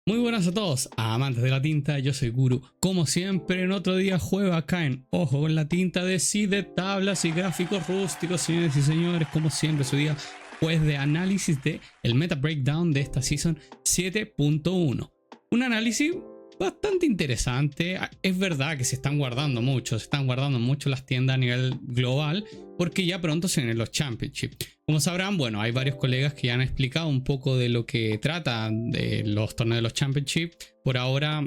Muy buenas a todos, amantes de la tinta, yo soy Guru. Como siempre, en otro día juego acá en Ojo con la Tinta, de tablas y gráficos rústicos, señores y señores. Como siempre, su día pues de análisis de el meta breakdown de esta season 7.1. Un análisis bastante interesante. Es verdad que se están guardando mucho las tiendas a nivel global, porque ya pronto se vienen los Championships. Como sabrán, bueno, hay varios colegas que ya han explicado un poco de lo que trata de los torneos de los Championships. Por ahora,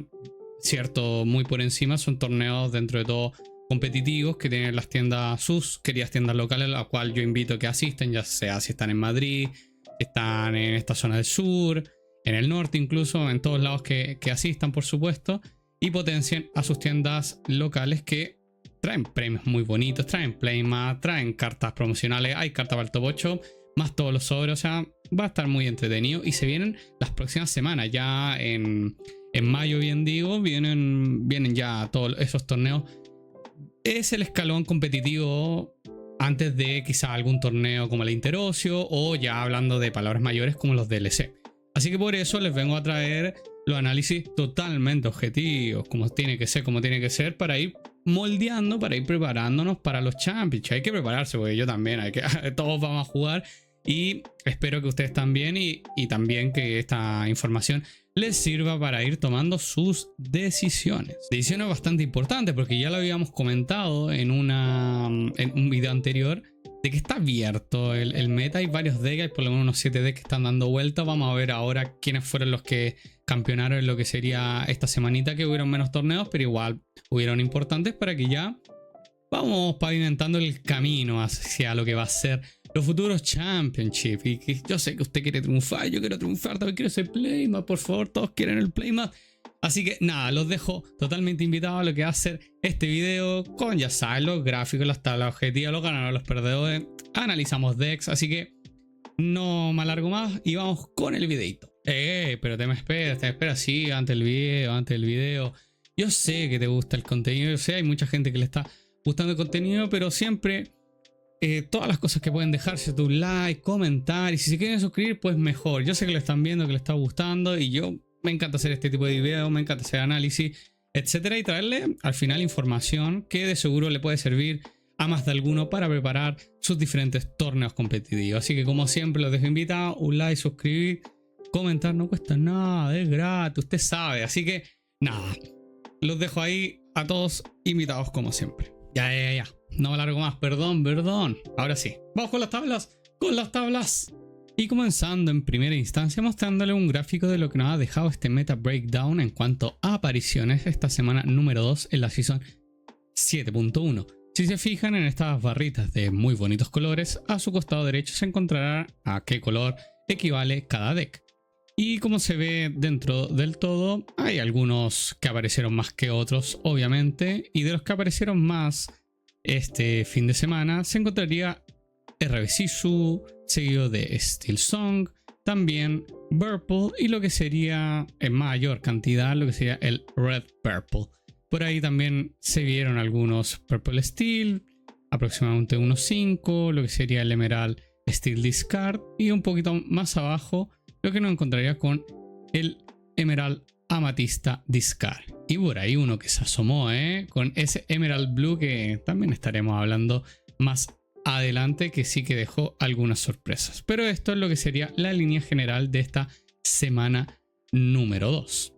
cierto, muy por encima, son torneos dentro de todo competitivos que tienen las tiendas, sus queridas tiendas locales, a la cual yo invito a que asisten, ya sea si están en Madrid, si están en esta zona del sur, en el norte incluso, en todos lados que asistan, por supuesto, y potencien a sus tiendas locales que traen premios muy bonitos, traen playmat, traen cartas promocionales, hay cartas para el top 8, más todos los sobres, o sea, va a estar muy entretenido. Y se vienen las próximas semanas, ya en mayo bien digo, vienen ya todos esos torneos. Es el escalón competitivo antes de quizá algún torneo como el Interocio, o ya hablando de palabras mayores como los DLC. Así que por eso les vengo a traer los análisis totalmente objetivos, como tiene que ser, para ir moldeando, para ir preparándonos para los Championships. Hay que prepararse, porque yo también, todos vamos a jugar, y espero que ustedes también, y también que esta información les sirva para ir tomando sus decisiones. Decisiones bastante importantes, porque ya lo habíamos comentado en un video anterior, de que está abierto el meta. Hay varios decks, hay por lo menos unos 7 decks que están dando vueltas. Vamos a ver ahora quiénes fueron los que campeonaron en lo que sería esta semanita, que hubieron menos torneos, pero igual hubieron importantes, para que ya vamos pavimentando el camino hacia lo que va a ser los futuros Championships. Y que yo sé que usted quiere triunfar, yo quiero triunfar, también quiero ese playmat, por favor, todos quieren el playmat. Así que nada, los dejo totalmente invitados a lo que va a ser este video, con ya saben, los gráficos, las tablas objetivas, los ganadores, los perdedores, analizamos decks. Así que no me alargo más y vamos con el videito. Pero te me esperas, sí, antes del video. Yo sé que te gusta el contenido, yo sé, hay mucha gente que le está gustando el contenido, pero siempre todas las cosas que pueden dejarse, tu like, comentar, y si se quieren suscribir, pues mejor. Yo sé que lo están viendo, que les está gustando, y yo me encanta hacer este tipo de videos, me encanta hacer análisis, etcétera, y traerle al final información que de seguro le puede servir a más de alguno para preparar sus diferentes torneos competitivos. Así que, como siempre, los dejo invitados: un like, suscribir, comentar, no cuesta nada, es gratis, usted sabe. Así que nada, los dejo ahí a todos invitados como siempre. Ya. No me alargo más, perdón. Ahora sí, vamos con las tablas. Y comenzando en primera instancia mostrándole un gráfico de lo que nos ha dejado este meta breakdown en cuanto a apariciones esta semana número 2 en la season 7.1. Si se fijan en estas barritas de muy bonitos colores, a su costado derecho se encontrará a qué color equivale cada deck. Y como se ve dentro del todo, hay algunos que aparecieron más que otros, obviamente, y de los que aparecieron más este fin de semana se encontraría RB Sisu, seguido de Steel Song, también Purple, y lo que sería en mayor cantidad lo que sería el Red Purple. Por ahí también se vieron algunos Purple Steel, aproximadamente unos 5, lo que sería el Emerald Steel Discard, y un poquito más abajo lo que nos encontraría con el Emerald Amatista Discard. Y por ahí uno que se asomó con ese Emerald Blue, que también estaremos hablando más adelante, que sí que dejó algunas sorpresas. Pero esto es lo que sería la línea general de esta semana número 2.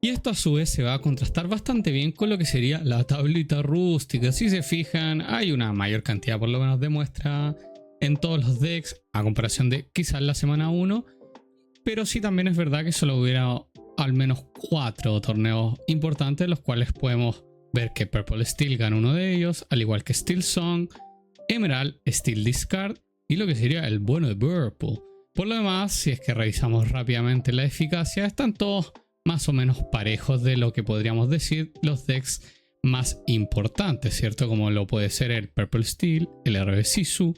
Y esto a su vez se va a contrastar bastante bien con lo que sería la tablita rústica. Si se fijan, hay una mayor cantidad por lo menos de muestra en todos los decks a comparación de quizás la semana 1. Pero sí, también es verdad que solo hubiera al menos 4 torneos importantes, los cuales podemos ver que Purple Steel gana uno de ellos, al igual que Steel Song, Emerald Steel Discard y lo que sería el bueno de Purple. Por lo demás, si es que revisamos rápidamente la eficacia, están todos más o menos parejos de lo que podríamos decir los decks más importantes, ¿cierto? Como lo puede ser el Purple Steel, el RB Sisu,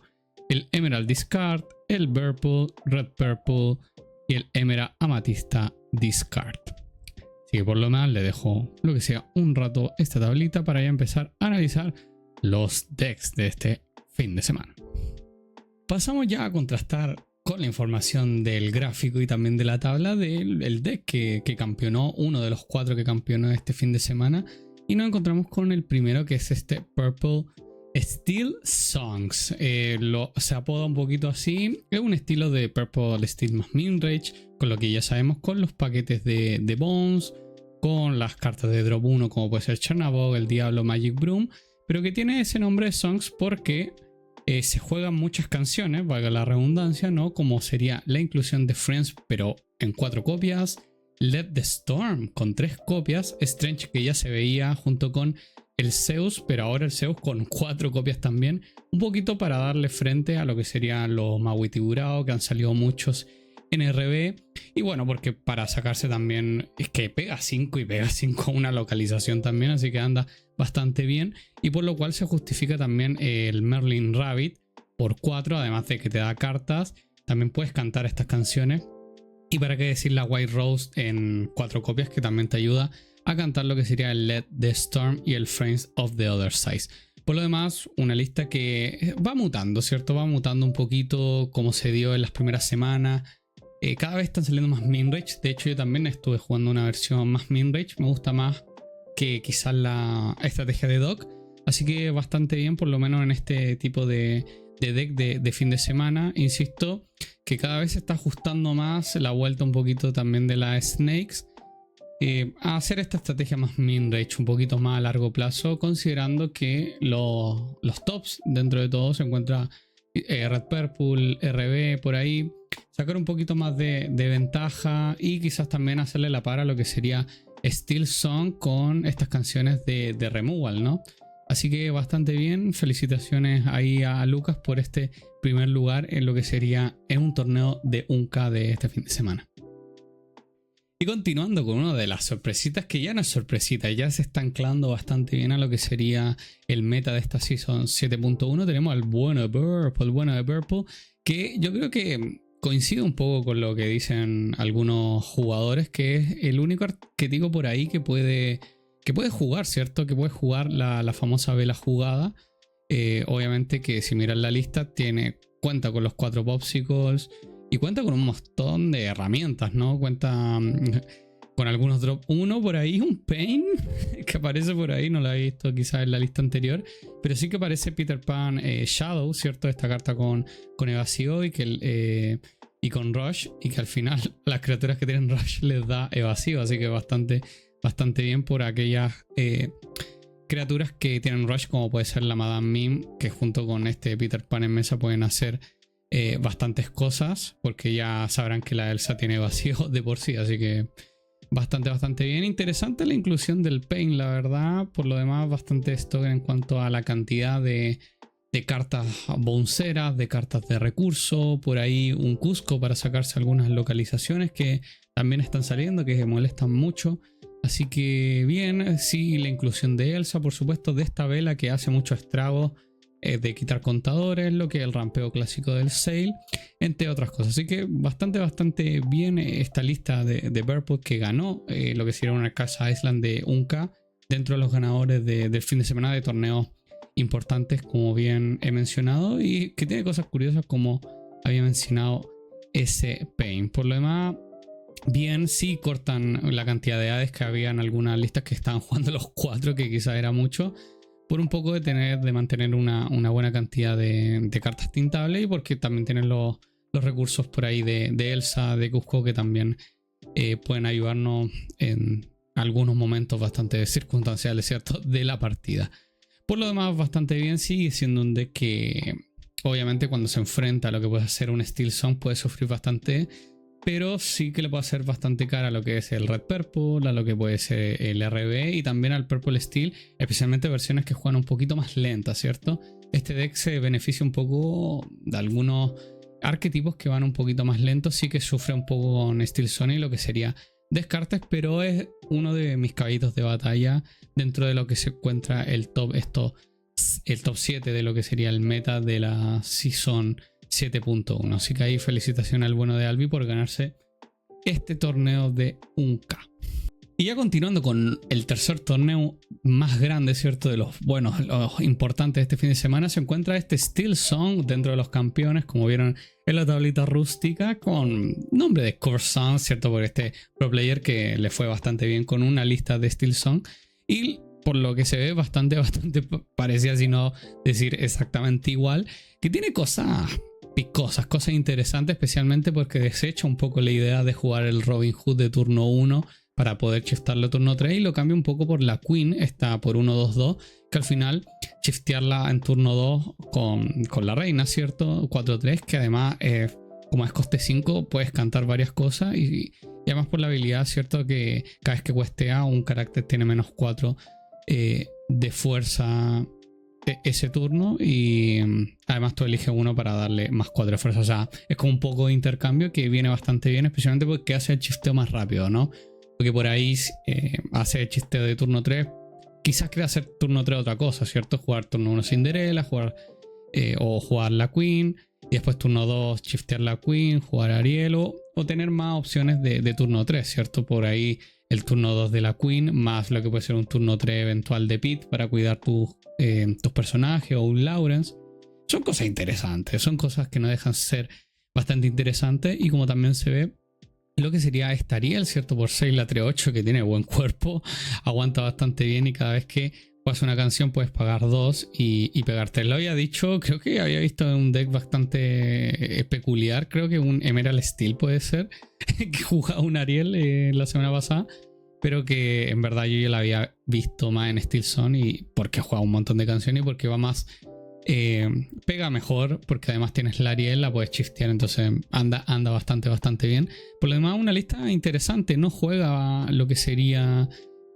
el Emerald Discard, el Purple, Red Purple y el Emerald Amatista Discard. Así que por lo menos le dejo lo que sea un rato esta tablita para ya empezar a analizar los decks de este fin de semana. Pasamos ya a contrastar con la información del gráfico y también de la tabla del deck que campeonó, uno de los 4 que campeonó este fin de semana. Y nos encontramos con el primero, que es este Purple Steel Songs. Se apoda un poquito así. Es un estilo de Purple Steel más Minrage, con lo que ya sabemos, con los paquetes de Bones, con las cartas de Drop 1 como puede ser Chernabog, el Diablo, Magic Broom, pero que tiene ese nombre de Songs porque se juegan muchas canciones, valga la redundancia, ¿no? Como sería la inclusión de Friends, pero en 4 copias, Let the Storm con 3 copias, Strange, que ya se veía junto con el Zeus, pero ahora el Zeus con 4 copias también, un poquito para darle frente a lo que serían los Maui Tiburao, que han salido muchos en RB, y bueno, porque para sacarse también es que pega 5 y pega 5 una localización también, así que anda bastante bien, y por lo cual se justifica también el Merlin Rabbit por 4, además de que te da cartas, también puedes cantar estas canciones, y para qué decir la White Rose en 4 copias, que también te ayuda a cantar lo que sería el Let the Storm y el Friends of the Other Side. Por lo demás, una lista que va mutando, ¿cierto? Va mutando un poquito como se dio en las primeras semanas. Cada vez están saliendo más Minrage. De hecho, yo también estuve jugando una versión más Minrage. Me gusta más que quizás la estrategia de Doc. Así que bastante bien, por lo menos en este tipo de deck de fin de semana. Insisto que cada vez se está ajustando más la vuelta un poquito también de las Snakes. A hacer esta estrategia más Minrage, un poquito más a largo plazo, considerando que los tops dentro de todo se encuentra Red Purple, RB por ahí. Sacar un poquito más de ventaja y quizás también hacerle la par a lo que sería Steel Song con estas canciones de Removal, ¿no? Así que bastante bien. Felicitaciones ahí a Lucas por este primer lugar en lo que sería en un torneo de 1K de este fin de semana. Y continuando con una de las sorpresitas, que ya no es sorpresita, ya se está anclando bastante bien a lo que sería el meta de esta Season 7.1. Tenemos al bueno de Purple, que yo creo que coincide un poco con lo que dicen algunos jugadores, que es el único arquetipo por ahí que puede jugar, ¿cierto? Que puede jugar la famosa vela jugada. Obviamente que si miran la lista cuenta con los 4 Popsicles y cuenta con un montón de herramientas, ¿no? Cuenta con algunos Drop 1 por ahí, un Pain que aparece por ahí, no lo he visto quizás en la lista anterior, pero sí que aparece Peter Pan Shadow, ¿cierto? Esta carta con evasivo y con Rush, y que al final las criaturas que tienen Rush les da evasivo, así que bastante bien por aquellas criaturas que tienen Rush, como puede ser la Madame Mim, que junto con este Peter Pan en mesa pueden hacer bastantes cosas, porque ya sabrán que la Elsa tiene vacío de por sí, así que bastante bien. Interesante la inclusión del Pain, la verdad. Por lo demás, bastante stock en cuanto a la cantidad de cartas bonceras, de cartas de recurso. Por ahí un Cusco para sacarse algunas localizaciones que también están saliendo, que molestan mucho. Así que bien, sí, la inclusión de Elsa, por supuesto, de esta vela que hace mucho estrago, de quitar contadores, lo que es el rampeo clásico del Sail, entre otras cosas. Así que bastante bien esta lista de Purple, que ganó lo que sería una casa Island de 1K dentro de los ganadores del fin de semana de torneos importantes, como bien he mencionado, y que tiene cosas curiosas como había mencionado ese Pain. Por lo demás, bien, sí cortan la cantidad de Hades que había en algunas listas que estaban jugando los 4, que quizás era mucho, por un poco de mantener una buena cantidad de cartas tintables, y porque también tienen los recursos por ahí de Elsa, de Cusco, que también pueden ayudarnos en algunos momentos bastante circunstanciales, ¿cierto?, de la partida. Por lo demás, bastante bien. Sigue siendo un deck que obviamente cuando se enfrenta a lo que puede ser un Steel Song puede sufrir bastante, pero sí que le puede hacer bastante cara a lo que es el Red Purple, a lo que puede ser el RB y también al Purple Steel, especialmente versiones que juegan un poquito más lentas, ¿cierto? Este deck se beneficia un poco de algunos arquetipos que van un poquito más lentos, sí que sufre un poco con Steel Song y lo que sería Descartes, pero es uno de mis caballitos de batalla dentro de lo que se encuentra el top 7 de lo que sería el meta de la Season 7.1. Así que ahí felicitaciones al bueno de Albi por ganarse este torneo de 1K. Y ya continuando con el tercer torneo más grande, ¿cierto? De los buenos, los importantes de este fin de semana, se encuentra este Steel Song dentro de los campeones, como vieron en la tablita rústica, con nombre de Core Song, ¿cierto? Por este pro player que le fue bastante bien con una lista de Steel Song. Y por lo que se ve bastante parecía, si no decir exactamente igual, que tiene cosas picosas, cosas interesantes, especialmente porque desecha un poco la idea de jugar el Robin Hood de turno 1 para poder shiftarlo a turno 3 y lo cambia un poco por la Queen, está por 1-2-2, que al final shiftearla en turno 2 con la reina, ¿cierto? 4-3, que además, como es coste 5, puedes cantar varias cosas y además por la habilidad, ¿cierto? Que cada vez que cuestea un carácter tiene menos 4 de fuerza ese turno y además tú eliges uno para darle más 4 de fuerza. O sea, es como un poco de intercambio que viene bastante bien, especialmente porque hace el shifteo más rápido, ¿no? Porque por ahí hace el chisteo de turno 3. Quizás quiera hacer turno 3 otra cosa, ¿cierto? Jugar turno 1 Cinderella, o jugar la Queen. Y después turno 2 shiftear la Queen, jugar Ariel o tener más opciones de turno 3, ¿cierto? Por ahí el turno 2 de la Queen, más lo que puede ser un turno 3 eventual de Pete para cuidar tus personajes o un Lawrence. Son cosas interesantes, son cosas que no dejan ser bastante interesantes y como también se ve lo que sería esta Ariel, ¿cierto? Por 6 la 3-8 que tiene buen cuerpo, aguanta bastante bien y cada vez que juegas una canción puedes pagar 2 y pegarte. Lo había dicho, creo que había visto un deck bastante peculiar, creo que un Emerald Steel puede ser, que jugaba un Ariel la semana pasada, pero que en verdad yo ya la había visto más en Steel Zone y porque juega un montón de canciones y porque va más... pega mejor porque además tienes la Ariel, la puedes shiftear, entonces anda bastante bien. Por lo demás, una lista interesante. No juega lo que sería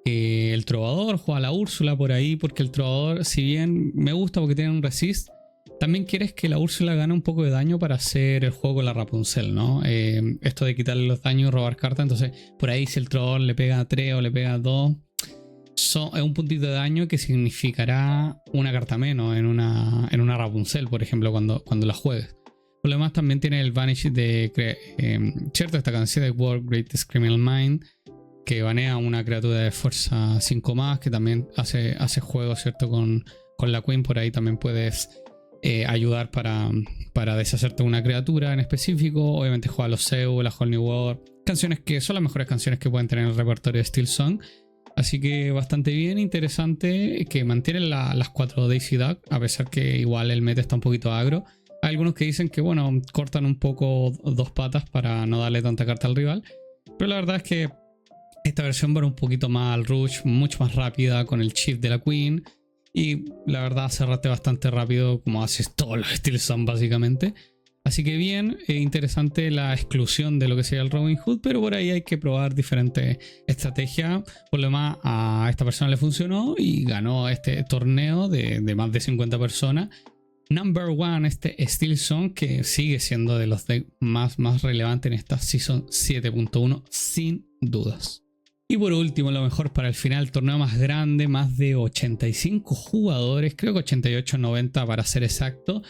el Trovador, juega la Úrsula por ahí, porque el Trovador, si bien me gusta porque tiene un resist, también quieres que la Úrsula gane un poco de daño para hacer el juego con la Rapunzel, ¿no? Esto de quitarle los daños y robar cartas, entonces por ahí si el Trovador le pega 3 o le pega 2... es un puntito de daño que significará una carta menos en una Rapunzel, por ejemplo, cuando la juegues. Por lo demás, también tiene el Vanish de cierto, esta canción de World Greatest Criminal Mind, que banea una criatura de fuerza 5 más, que también hace juego, ¿cierto? Con la Queen. Por ahí también puedes ayudar para deshacerte de una criatura en específico. Obviamente juega los Zeus, la Whole New World, canciones que son las mejores canciones que pueden tener en el repertorio de Steel Song. Así que bastante bien, interesante, que mantienen las 4 Daisy Duck, a pesar que igual el meta está un poquito agro. Hay algunos que dicen que, bueno, cortan un poco 2 patas para no darle tanta carta al rival. Pero la verdad es que esta versión va un poquito más al rush, mucho más rápida con el shift de la Queen. Y la verdad cerraste bastante rápido, como haces todos los Steel Zone básicamente. Así que bien, interesante la exclusión de lo que sería el Robin Hood, pero por ahí hay que probar diferentes estrategias. Por lo demás, a esta persona le funcionó y ganó este torneo de más de 50 personas. Number one, este Steel Zone, que sigue siendo de los decks más relevantes en esta Season 7.1, sin dudas. Y por último, lo mejor para el final, torneo más grande, más de 85 jugadores, creo que 88 90 para ser exacto.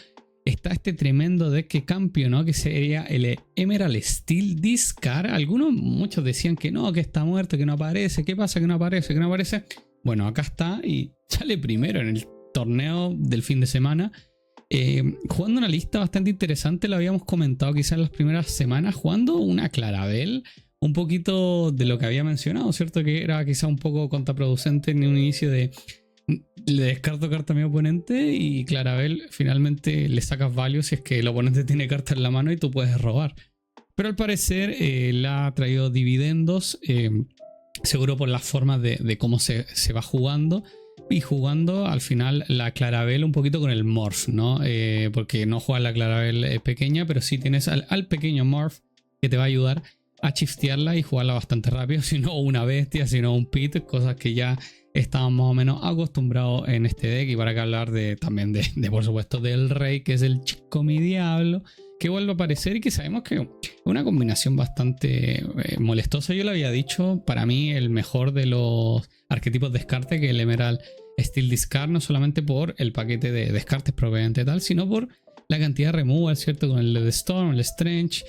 Está este tremendo deck que campeonó, que sería el Emerald Steel Discard. Muchos decían que no, que está muerto, que no aparece. ¿Qué pasa? Que no aparece, que no aparece. Bueno, acá está y sale primero en el torneo del fin de semana. Jugando una lista bastante interesante, lo habíamos comentado quizás en las primeras semanas, jugando una Clarabelle. Un poquito de lo que había mencionado, ¿cierto? Que era quizás un poco contraproducente en un inicio de... Le descarto carta a mi oponente y Clarabelle finalmente le sacas value si es que el oponente tiene carta en la mano y tú puedes robar. Pero al parecer le ha traído dividendos, seguro por las formas de cómo se va jugando. Y jugando al final la Clarabelle un poquito con el Morph, ¿no? Porque no juegas la Clarabelle pequeña, pero sí tienes al pequeño Morph que te va a ayudar a shiftearla y jugarla bastante rápido. Si no una bestia, si no un pit, cosas que ya estaban más o menos acostumbrados en este deck. Y para que hablar también de por supuesto del rey, que es el chico mi diablo, que vuelve a aparecer y que sabemos que es una combinación bastante molestosa. Yo lo había dicho, para mí el mejor de los arquetipos de descarte, que el Emerald Steel Discard, no solamente por el paquete de descartes propiamente tal, sino por la cantidad de removal, ¿cierto? Con el de Storm, el Strange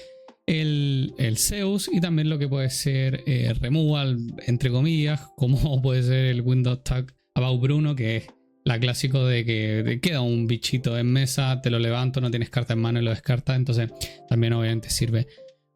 el Zeus y también lo que puede ser removal, entre comillas, como puede ser el Windows Tag About Bruno, que es la clásico de que te queda un bichito en mesa, te lo levanto, no tienes carta en mano y lo descartas. Entonces también obviamente sirve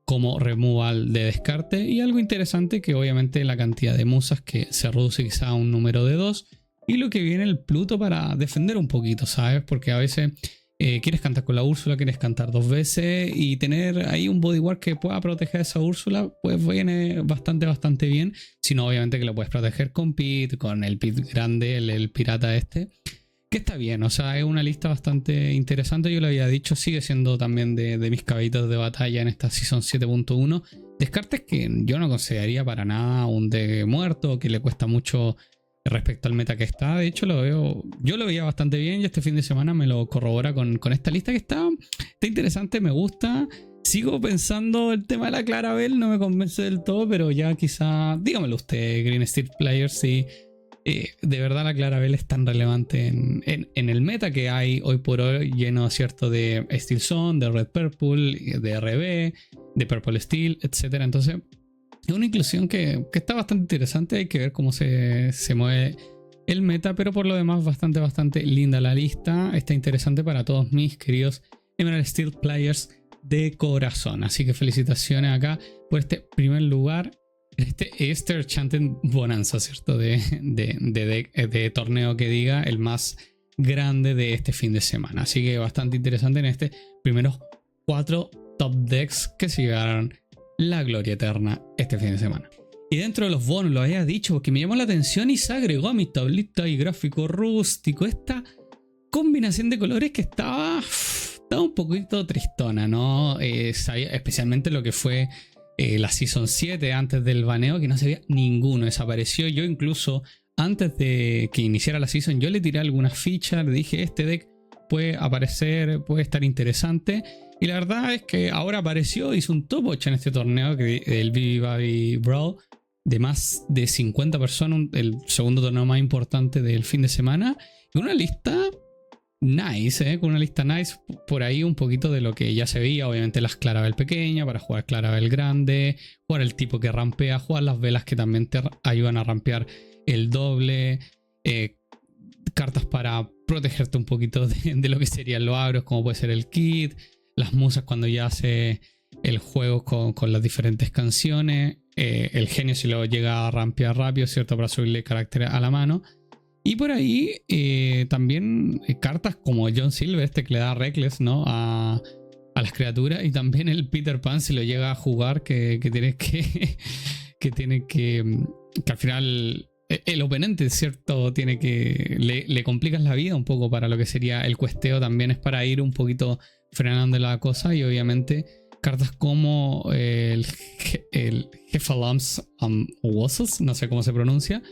como removal de descarte. Y algo interesante que obviamente la cantidad de musas que se reduce quizá a un número de 2. Y lo que viene el Pluto para defender un poquito, ¿sabes? Porque a veces quieres cantar con la Úrsula, quieres cantar 2 veces y tener ahí un bodyguard que pueda proteger a esa Úrsula, pues viene bastante bien. Si no, obviamente que lo puedes proteger con Pit, con el Pit grande, el pirata este. Que está bien, o sea, es una lista bastante interesante. Yo lo había dicho, sigue siendo también de mis caballitos de batalla en esta Season 7.1. Descartes que yo no consideraría para nada un de muerto, que le cuesta mucho respecto al meta que está. De hecho, yo lo veía bastante bien y este fin de semana me lo corrobora con esta lista que está interesante, me gusta. Sigo pensando el tema de la Clarabelle, no me convence del todo, pero ya quizá, dígamelo usted, Green Steel Players, si de verdad la Clarabelle es tan relevante en el meta que hay hoy por hoy, lleno, ¿cierto?, de Steel Zone, de Red Purple, de RB, de Purple Steel, etc. Entonces es una inclusión que está bastante interesante. Hay que ver cómo se mueve el meta, pero por lo demás bastante linda la lista. Está interesante para todos mis queridos Emerald Steel Players de corazón. Así que felicitaciones acá por este primer lugar. Este Esther Enchanted Bonanza, ¿cierto? De torneo que diga, el más grande de este fin de semana. Así que bastante interesante en este primeros 4 top decks que se llevaron la gloria eterna este fin de semana. Y dentro de los bonos, lo había dicho porque me llamó la atención y se agregó a mi tablita y gráfico rústico esta combinación de colores que estaba un poquito tristona, ¿no? Especialmente lo que fue la Season 7 antes del baneo, que no se veía ninguno, desapareció. Yo incluso antes de que iniciara la Season yo le tiré algunas fichas, le dije este deck puede aparecer, puede estar interesante. Y la verdad es que ahora apareció, hizo un top 8 en este torneo, el BB Brawl, de más de 50 personas, el segundo torneo más importante del fin de semana. Y una lista nice, con una lista nice, por ahí un poquito de lo que ya se veía. Obviamente las Clarabelle pequeñas para jugar Clarabelle grande, jugar el tipo que rampea, jugar las velas que también te ayudan a rampear el doble, cartas para protegerte un poquito de lo que serían los agros, como puede ser el kit, las musas cuando ya hace el juego con las diferentes canciones, el genio si lo llega a rampear rápido, ¿cierto?, para subirle carácter a la mano. Y por ahí también cartas como John Silver, que le da Reckless, ¿no?, a las criaturas. Y también el Peter Pan si lo llega a jugar, que tiene que al final el oponente, ¿cierto?, tiene que le complicas la vida un poco para lo que sería el questeo. También es para ir un poquito frenando la cosa. Y obviamente cartas como el Hephalam's Wassels, no sé cómo se pronuncia,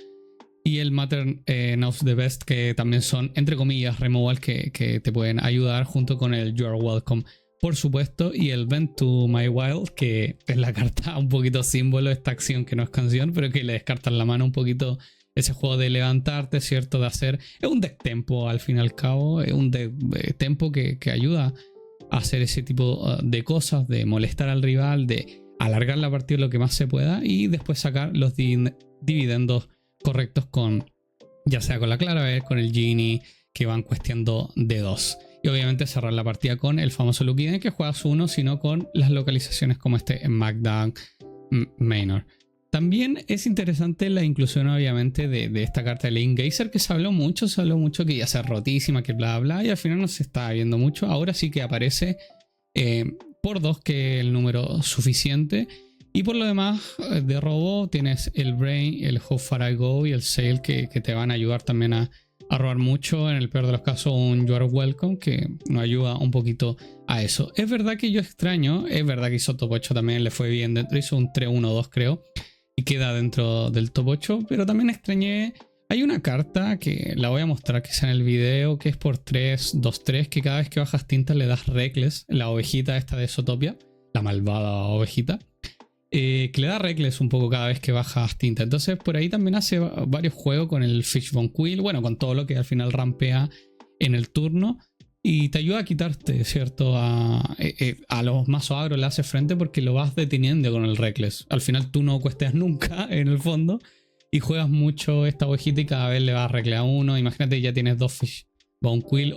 y el Matter Knows the Best, que también son, entre comillas, removal que te pueden ayudar, junto con el You Are Welcome, por supuesto, y el Vent to My Wild, que es la carta un poquito símbolo de esta acción que no es canción, pero que le descartan la mano un poquito ese juego de levantarte, ¿cierto?, de hacer... Es un deck tempo, al fin y al cabo, es un deck tempo que ayuda a hacer ese tipo de cosas, de molestar al rival, de alargar la partida lo que más se pueda y después sacar los dividendos correctos con, ya sea con la Clarabelle, con el Genie, que van cuesteando de 2. Y obviamente cerrar la partida con el famoso Lucky Den, que juegas uno, sino con las localizaciones como este en Magdang Manor. También es interesante la inclusión, obviamente, de esta carta de Lane Geyser, que se habló mucho que iba a ser rotísima, que bla bla, y al final no se está viendo mucho. Ahora sí que aparece por 2, que es el número suficiente. Y por lo demás, de robo, tienes el Brain, el How Far I Go y el Sail, que te van a ayudar también a robar mucho. En el peor de los casos, un You Are Welcome, que nos ayuda un poquito a eso. Es verdad que yo extraño, es verdad que hizo top 8 también, le fue bien dentro, hizo un 3-1-2 creo, y queda dentro del top 8, pero también extrañé... Hay una carta que la voy a mostrar quizá en el video, que es por 3-2-3, que cada vez que bajas tintas le das Reckless, la ovejita esta de Zootopia, la malvada ovejita, que le da Reckless un poco cada vez que bajas tinta. Entonces por ahí también hace varios juegos con el Fishbone Quill, bueno, con todo lo que al final rampea en el turno. y te ayuda a quitarte, ¿cierto? A los mazos agro le haces frente porque lo vas deteniendo con el Reckless. Al final tú no cuesteas nunca en el fondo y juegas mucho esta ovejita y cada vez le vas a reclear uno. Imagínate, ya tienes 2 Fish Bone Quill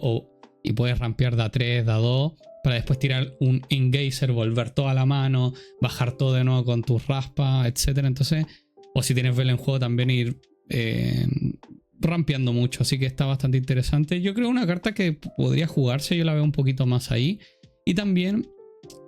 y puedes rampear da 3, da 2 para después tirar un Engazer, volver toda la mano, bajar todo de nuevo con tus raspas, etc. Entonces, o si tienes Vela en juego también ir rampeando mucho, así que está bastante interesante. Yo creo una carta que podría jugarse, yo la veo un poquito más ahí. Y también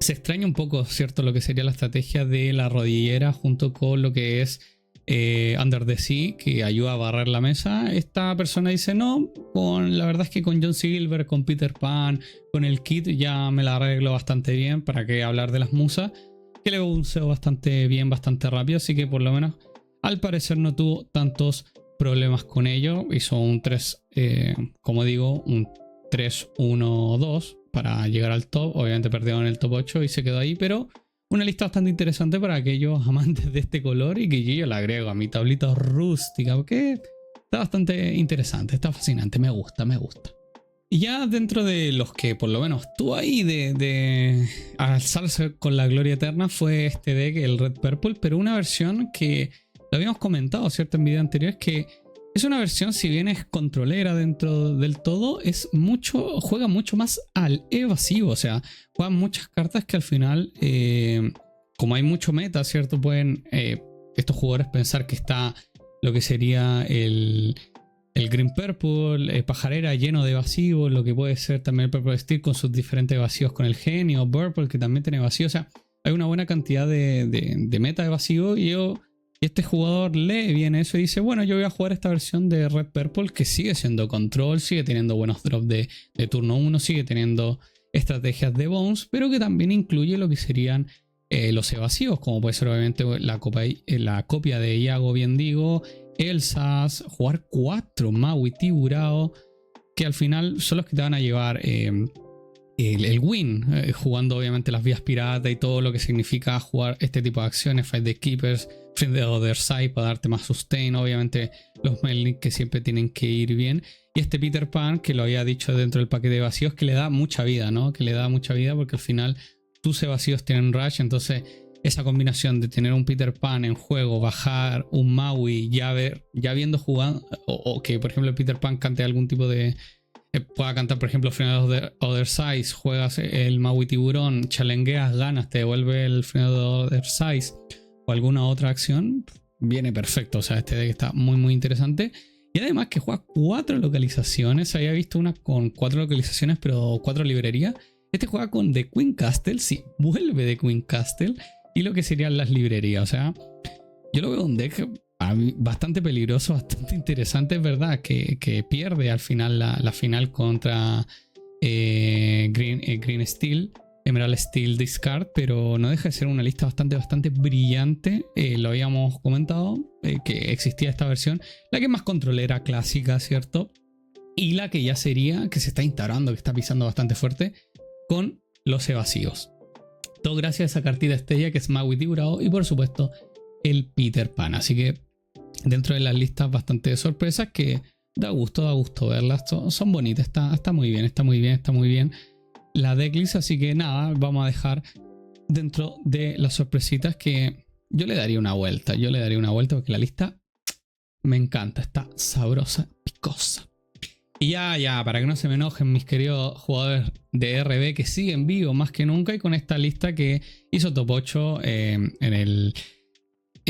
se extraña un poco, ¿cierto? Lo que sería la estrategia de la rodillera junto con lo que es Under the Sea, que ayuda a barrer la mesa. Esta persona dice no, la verdad es que con John Silver, con Peter Pan, con el kit ya me la arreglo bastante bien. ¿Para qué hablar de las musas? Que le bunceo bastante bien, bastante rápido, así que por lo menos al parecer no tuvo tantos problemas con ello. Hizo un 3, como digo, un 3-1-2 para llegar al top. Obviamente perdió en el top 8 y se quedó ahí, pero una lista bastante interesante para aquellos amantes de este color y que yo la agrego a mi tablita rústica porque está bastante interesante, está fascinante, me gusta, me gusta. Y ya dentro de los que por lo menos estuvo ahí de alzarse con la gloria eterna fue este deck, el Red Purple, pero una versión que lo habíamos comentado, ¿cierto? En videos anteriores, que es una versión, si bien es controlera dentro del todo, juega mucho más al evasivo. O sea, juegan muchas cartas que al final, como hay mucho meta, ¿cierto? Pueden estos jugadores pensar que está lo que sería el Green Purple, Pajarera lleno de evasivos, lo que puede ser también el Purple Steel con sus diferentes evasivos con el Genio, Purple que también tiene evasivo. O sea, hay una buena cantidad de meta evasivo y este jugador lee bien eso y dice, bueno, yo voy a jugar esta versión de Red Purple que sigue siendo control, sigue teniendo buenos drops de turno 1, sigue teniendo estrategias de bounce, pero que también incluye lo que serían los evasivos, como puede ser obviamente la copia de Iago, bien digo, Elsas, jugar 4 Maui Tiburao, que al final son los que te van a llevar el win, jugando obviamente las vías pirata y todo lo que significa jugar este tipo de acciones, Fight the Keepers, Friend the Other Side para darte más sustain, obviamente los Melnick que siempre tienen que ir bien, y este Peter Pan que lo había dicho dentro del paquete de vacíos que le da mucha vida, ¿no? Que le da mucha vida porque al final tus evasivos tienen rush, entonces esa combinación de tener un Peter Pan en juego, bajar un Maui, ya viendo jugando, o que por ejemplo el Peter Pan cante algún tipo de pueda cantar, por ejemplo, Friend of the Other Size, juegas el Maui Tiburón, chalengueas, ganas, te devuelve el Friend of the Other Size o alguna otra acción, viene perfecto. O sea, este deck está muy muy interesante. Y además que juega 4 localizaciones. Había visto una con 4 localizaciones, pero 4 librerías. Este juega con The Queen Castle, sí, vuelve de Queen Castle y lo que serían las librerías. O sea, yo lo veo un deck bastante peligroso, bastante interesante, es verdad, que pierde al final la final contra Green Steel, Emerald Steel Discard, pero no deja de ser una lista bastante brillante. Lo habíamos comentado, que existía esta versión, la que es más controlera, clásica, ¿cierto? Y la que ya sería, que se está instaurando, que está pisando bastante fuerte, con los evasivos. Todo gracias a esa cartita estrella que es Maui Tiburao y por supuesto el Peter Pan. Así que dentro de las listas bastante de sorpresas que da gusto verlas. Son bonitas, está muy bien la decklist. Así que nada, vamos a dejar dentro de las sorpresitas que yo le daría una vuelta. Porque la lista me encanta, está sabrosa, picosa. Y ya, para que no se me enojen mis queridos jugadores de RB que siguen vivos más que nunca y con esta lista que hizo top 8 en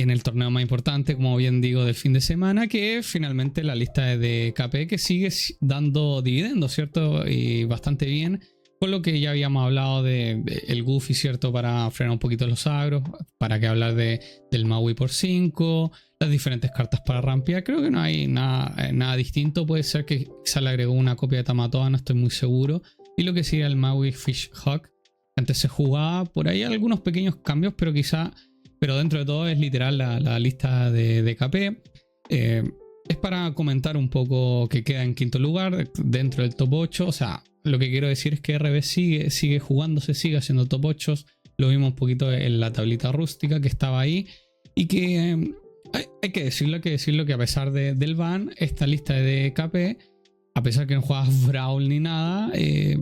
el torneo más importante, como bien digo, del fin de semana, que es finalmente la lista de KP que sigue dando dividendos, ¿cierto? Y bastante bien, con lo que ya habíamos hablado de el Goofy, ¿cierto? Para frenar un poquito los agros, para que hablar del Maui por 5, las diferentes cartas para rampear. Creo que no hay nada distinto. Puede ser que quizá le agregó una copia de Tamatoa, no estoy muy seguro. Y lo que sería el Maui Fish Hawk. Antes se jugaba por ahí algunos pequeños cambios, pero dentro de todo es literal la lista de KP. Es para comentar un poco que queda en quinto lugar dentro del top 8. O sea, lo que quiero decir es que RB sigue jugándose, sigue haciendo top 8. Lo vimos un poquito en la tablita rústica que estaba ahí. Y que hay que decirlo que a pesar del ban, esta lista de KP a pesar que no juegas Brawl ni nada,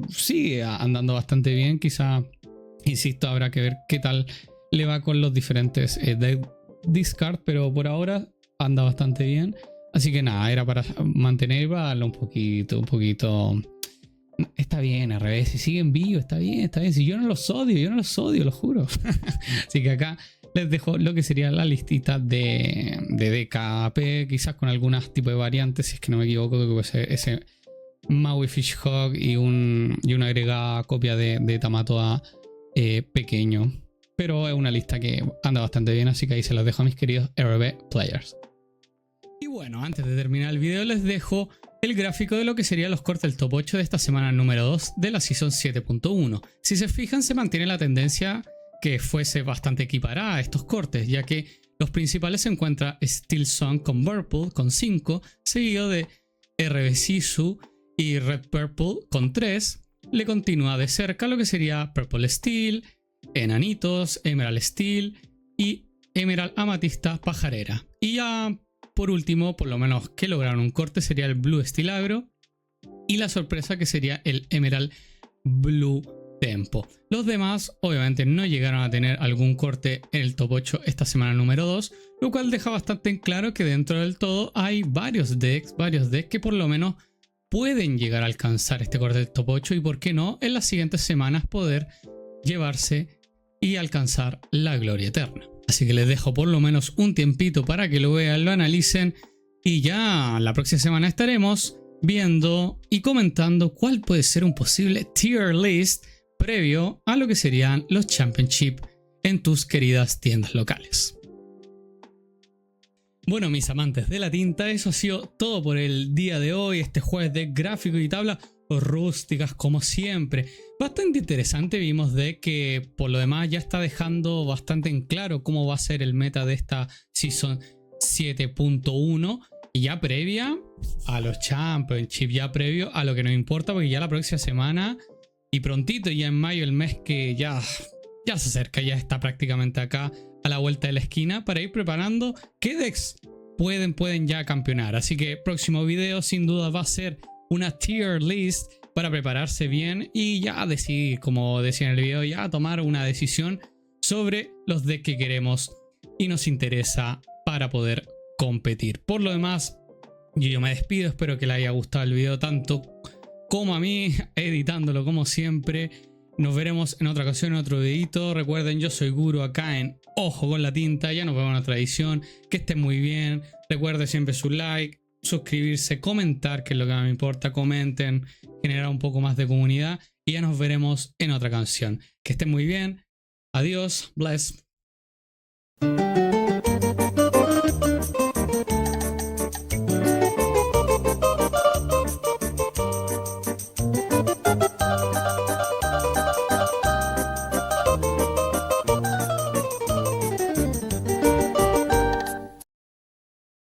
sigue andando bastante bien. Quizá, insisto, habrá que ver qué tal le va con los diferentes deck discard, pero por ahora anda bastante bien. Así que nada, era para mantener y darle un poquito. Está bien, al revés, si siguen vivos, está bien, está bien. Si yo no los odio, lo juro. Así que acá les dejo lo que sería la listita de DKP, quizás con algunas tipos de variantes, si es que no me equivoco, que ese Maui Fishhawk y una agregada copia de Tamatoa pequeño. Pero es una lista que anda bastante bien, así que ahí se los dejo a mis queridos RB Players. Y bueno, antes de terminar el video les dejo el gráfico de lo que serían los cortes del top 8 de esta semana número 2 de la Season 7.1. Si se fijan, se mantiene la tendencia que fuese bastante equiparada a estos cortes, ya que los principales se encuentra Steel Song con Purple con 5, seguido de RB Sisu y Red Purple con 3. Le continúa de cerca lo que sería Purple Steel, Enanitos, Emerald Steel y Emerald Amatista Pajarera. Y ya por último, por lo menos que lograron un corte, sería el Blue Steel Agro y la sorpresa que sería el Emerald Blue Tempo. Los demás obviamente no llegaron a tener algún corte en el top 8 esta semana número 2, lo cual deja bastante en claro que dentro del todo hay varios decks que por lo menos pueden llegar a alcanzar este corte del top 8 y por qué no en las siguientes semanas poder llevarse y alcanzar la gloria eterna. Así que les dejo por lo menos un tiempito para que lo vean, lo analicen y ya la próxima semana estaremos viendo y comentando cuál puede ser un posible tier list previo a lo que serían los Championship en tus queridas tiendas locales. Bueno, mis amantes de la tinta, eso ha sido todo por el día de hoy, este jueves de gráficos y tablas rústicas como siempre. Bastante interesante, vimos de que por lo demás ya está dejando bastante en claro cómo va a ser el meta de esta Season 7.1 y ya previa a los Championship, ya previo a lo que nos importa, porque ya la próxima semana y prontito, ya en mayo, el mes que ya se acerca, ya está prácticamente acá a la vuelta de la esquina para ir preparando qué decks pueden ya campeonar. Así que próximo video sin duda va a ser una tier list para prepararse bien y ya decidir, como decía en el video, ya tomar una decisión sobre los decks que queremos y nos interesa para poder competir. Por lo demás, yo me despido, espero que les haya gustado el video tanto como a mí, editándolo como siempre. Nos veremos en otra ocasión, en otro videito. Recuerden, yo soy Guru acá en Ojo con la Tinta. Ya nos vemos en otra edición. Que estén muy bien. Recuerden siempre su like, suscribirse, comentar, que es lo que más me importa. Comenten, generar un poco más de comunidad. Y ya nos veremos en otra canción. Que estén muy bien. Adiós. Bless.